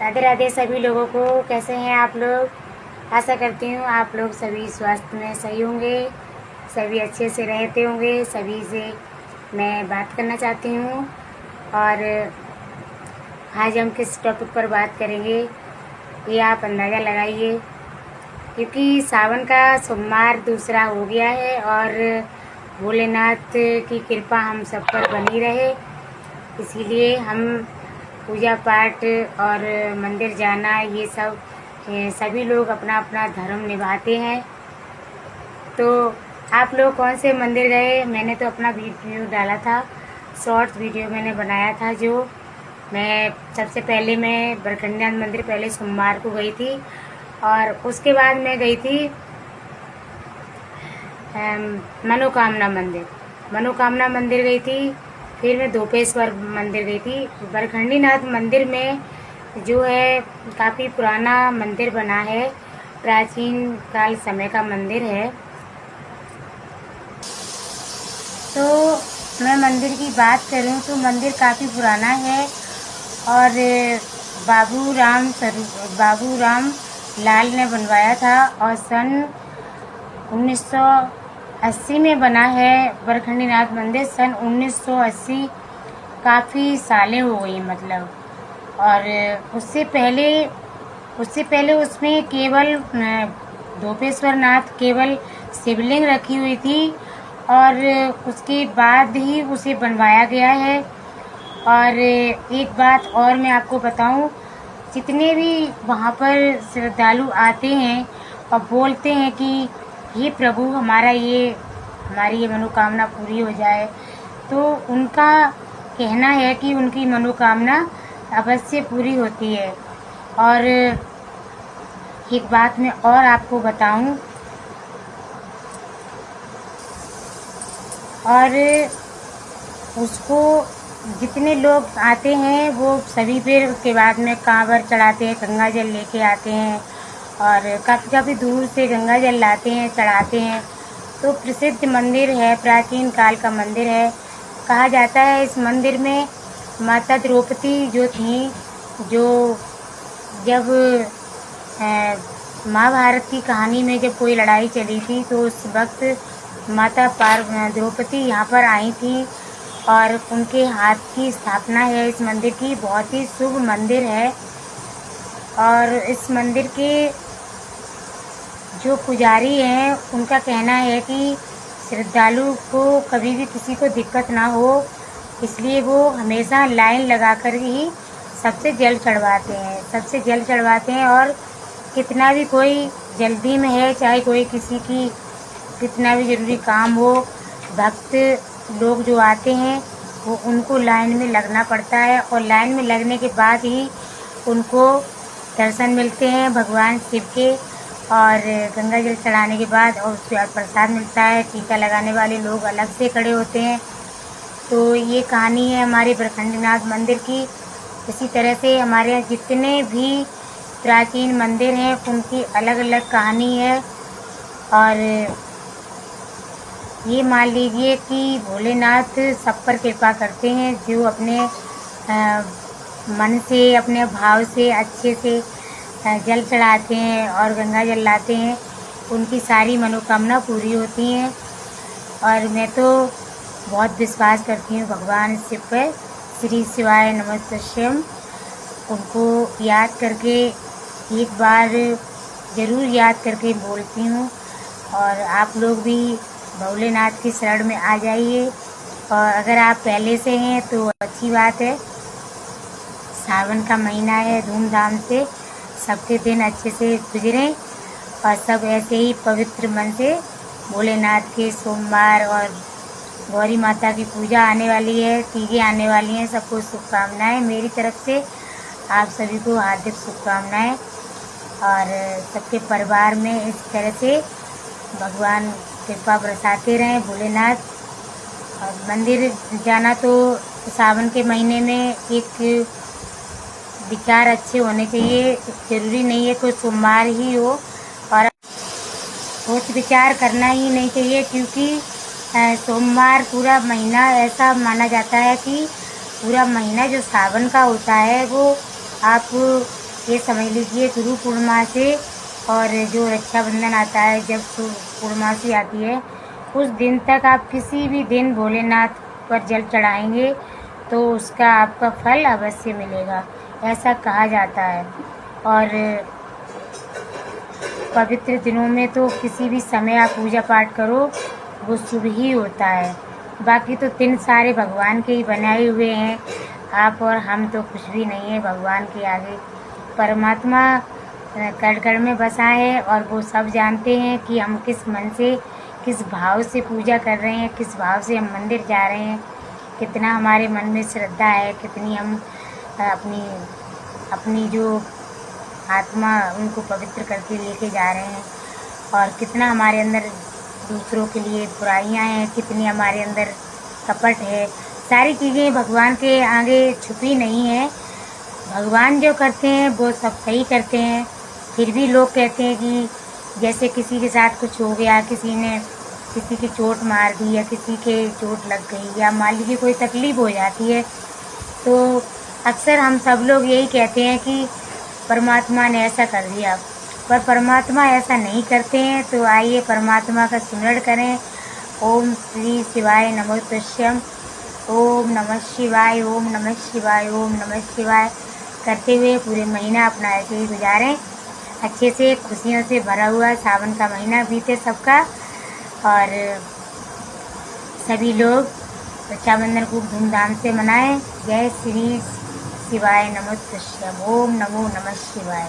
राधे राधे सभी लोगों को। कैसे हैं आप लोग? आशा करती हूँ आप लोग सभी स्वास्थ्य में सही होंगे, सभी अच्छे से रहते होंगे। सभी से मैं बात करना चाहती हूँ और आज हम किस टॉपिक पर बात करेंगे ये आप अंदाज़ा लगाइए, क्योंकि सावन का सोमवार दूसरा हो गया है और भोलेनाथ की कृपा हम सब पर बनी रहे। इसीलिए हम पूजा पाठ और मंदिर जाना ये सब सभी लोग अपना अपना धर्म निभाते हैं। तो आप लोग कौन से मंदिर गए? मैंने तो अपना वीडियो डाला था, शॉर्ट्स वीडियो मैंने बनाया था। जो मैं सबसे पहले मैं बरखंडनाथ मंदिर पहले सोमवार को गई थी और उसके बाद मैं गई थी मनोकामना मंदिर गई थी। फिर मैं दोपेश्वर मंदिर गई थी। बरखंडीनाथ मंदिर में जो है काफ़ी पुराना मंदिर बना है, प्राचीन काल समय का मंदिर है। तो मैं मंदिर की बात करूं तो मंदिर काफ़ी पुराना है और बाबू राम लाल ने बनवाया था और सन 1980 में बना है बरखंडीनाथ मंदिर। सन 1980 काफ़ी सालें हो गई मतलब। और उससे पहले उसमें केवल दोपेश्वर नाथ केवल शिवलिंग रखी हुई थी और उसके बाद ही उसे बनवाया गया है। और एक बात और मैं आपको बताऊं, जितने भी वहाँ पर श्रद्धालु आते हैं और बोलते हैं कि हे प्रभु हमारी ये मनोकामना पूरी हो जाए, तो उनका कहना है कि उनकी मनोकामना अवश्य पूरी होती है। और एक बात मैं और आपको बताऊं, और उसको जितने लोग आते हैं वो सभी फिर उसके बाद में कांवर चढ़ाते हैं, गंगा जल लेके आते हैं और काफ़ी दूर से गंगा जल लाते हैं, चढ़ाते हैं। तो प्रसिद्ध मंदिर है, प्राचीन काल का मंदिर है। कहा जाता है इस मंदिर में माता द्रौपदी जो थी, जो जब महाभारत की कहानी में जब कोई लड़ाई चली थी तो उस वक्त माता द्रौपदी यहाँ पर आई थी और उनके हाथ की स्थापना है इस मंदिर की। बहुत ही शुभ मंदिर है और इस मंदिर के जो पुजारी हैं उनका कहना है कि श्रद्धालु को कभी भी किसी को दिक्कत ना हो, इसलिए वो हमेशा लाइन लगाकर ही सबसे जल चढ़वाते हैं। और कितना भी कोई जल्दी में है, चाहे कोई किसी की कितना भी ज़रूरी काम हो, भक्त लोग जो आते हैं वो उनको लाइन में लगना पड़ता है और लाइन में लगने के बाद ही उनको दर्शन मिलते हैं भगवान शिव के। और गंगा जल चढ़ाने के बाद और उसके बाद प्रसाद मिलता है। टीका लगाने वाले लोग अलग से खड़े होते हैं। तो ये कहानी है हमारे बरखंडीनाथ मंदिर की। इसी तरह से हमारे यहाँ जितने भी प्राचीन मंदिर हैं उनकी अलग अलग कहानी है। और ये मान लीजिए कि भोलेनाथ सब पर कृपा करते हैं, जो अपने मन से, अपने भाव से अच्छे से जल चढ़ाते हैं और गंगा जल लाते हैं, उनकी सारी मनोकामना पूरी होती हैं। और मैं तो बहुत विश्वास करती हूँ भगवान शिव पर। श्री शिवाय नमस्तस्यम। उनको याद करके एक बार ज़रूर याद करके बोलती हूँ। और आप लोग भी भोलेनाथ की शरण में आ जाइए। और अगर आप पहले से हैं तो अच्छी बात है। सावन का महीना है, धूमधाम से सबके दिन अच्छे से गुजरें और सब ऐसे ही पवित्र मन से भोलेनाथ के सोमवार और गौरी माता की पूजा आने वाली है, तीजें आने वाली हैं। सबको शुभकामनाएं मेरी तरफ से। आप सभी को हार्दिक शुभकामनाएं और सबके परिवार में इस तरह से भगवान कृपा बरसाते रहें भोलेनाथ। और मंदिर जाना तो सावन के महीने में एक विचार अच्छे होने चाहिए। ज़रूरी नहीं है कोई सोमवार ही हो और सोच विचार करना ही नहीं चाहिए, क्योंकि सोमवार पूरा महीना ऐसा माना जाता है कि पूरा महीना जो सावन का होता है वो आप ये समझ लीजिए गुरु पूर्णिमा से और जो रक्षाबंधन आता है, जब पूर्णमासी आती है, उस दिन तक आप किसी भी दिन भोलेनाथ पर जल चढ़ाएंगे तो उसका आपका फल अवश्य मिलेगा, ऐसा कहा जाता है। और पवित्र दिनों में तो किसी भी समय आप पूजा पाठ करो वो शुभ ही होता है। बाकी तो दिन सारे भगवान के ही बनाए हुए हैं, आप और हम तो कुछ भी नहीं है भगवान के आगे। परमात्मा कण कण में बसा है और वो सब जानते हैं कि हम किस मन से, किस भाव से पूजा कर रहे हैं, किस भाव से हम मंदिर जा रहे हैं, कितना हमारे मन में श्रद्धा है, कितनी हम अपनी जो आत्मा उनको पवित्र करके लेके जा रहे हैं, और कितना हमारे अंदर दूसरों के लिए बुराइयां हैं, कितनी हमारे अंदर कपट है। सारी चीज़ें भगवान के आगे छुपी नहीं है। भगवान जो करते हैं वो सब सही करते हैं। फिर भी लोग कहते हैं कि जैसे किसी के साथ कुछ हो गया, किसी ने किसी की चोट मार दी या किसी के चोट लग गई या मान लीजिए कोई तकलीफ़ हो जाती है, तो अक्सर हम सब लोग यही कहते हैं कि परमात्मा ने ऐसा कर दिया, पर परमात्मा ऐसा नहीं करते हैं। तो आइए परमात्मा का स्मरण करें। ओम श्री शिवाय नमो तुष्यम, ओम नमः शिवाय, ओम नमः शिवाय, ओम नमः शिवाय करते हुए पूरे महीना अपना ऐसे ही गुजारें, अच्छे से खुशियों से भरा हुआ सावन का महीना बीते सबका। और सभी लोग रक्षाबंधन खूब धूमधाम से मनाएं। जय श्री शिवाय नमो तुष्यम, ओम नमो नमः शिवाय।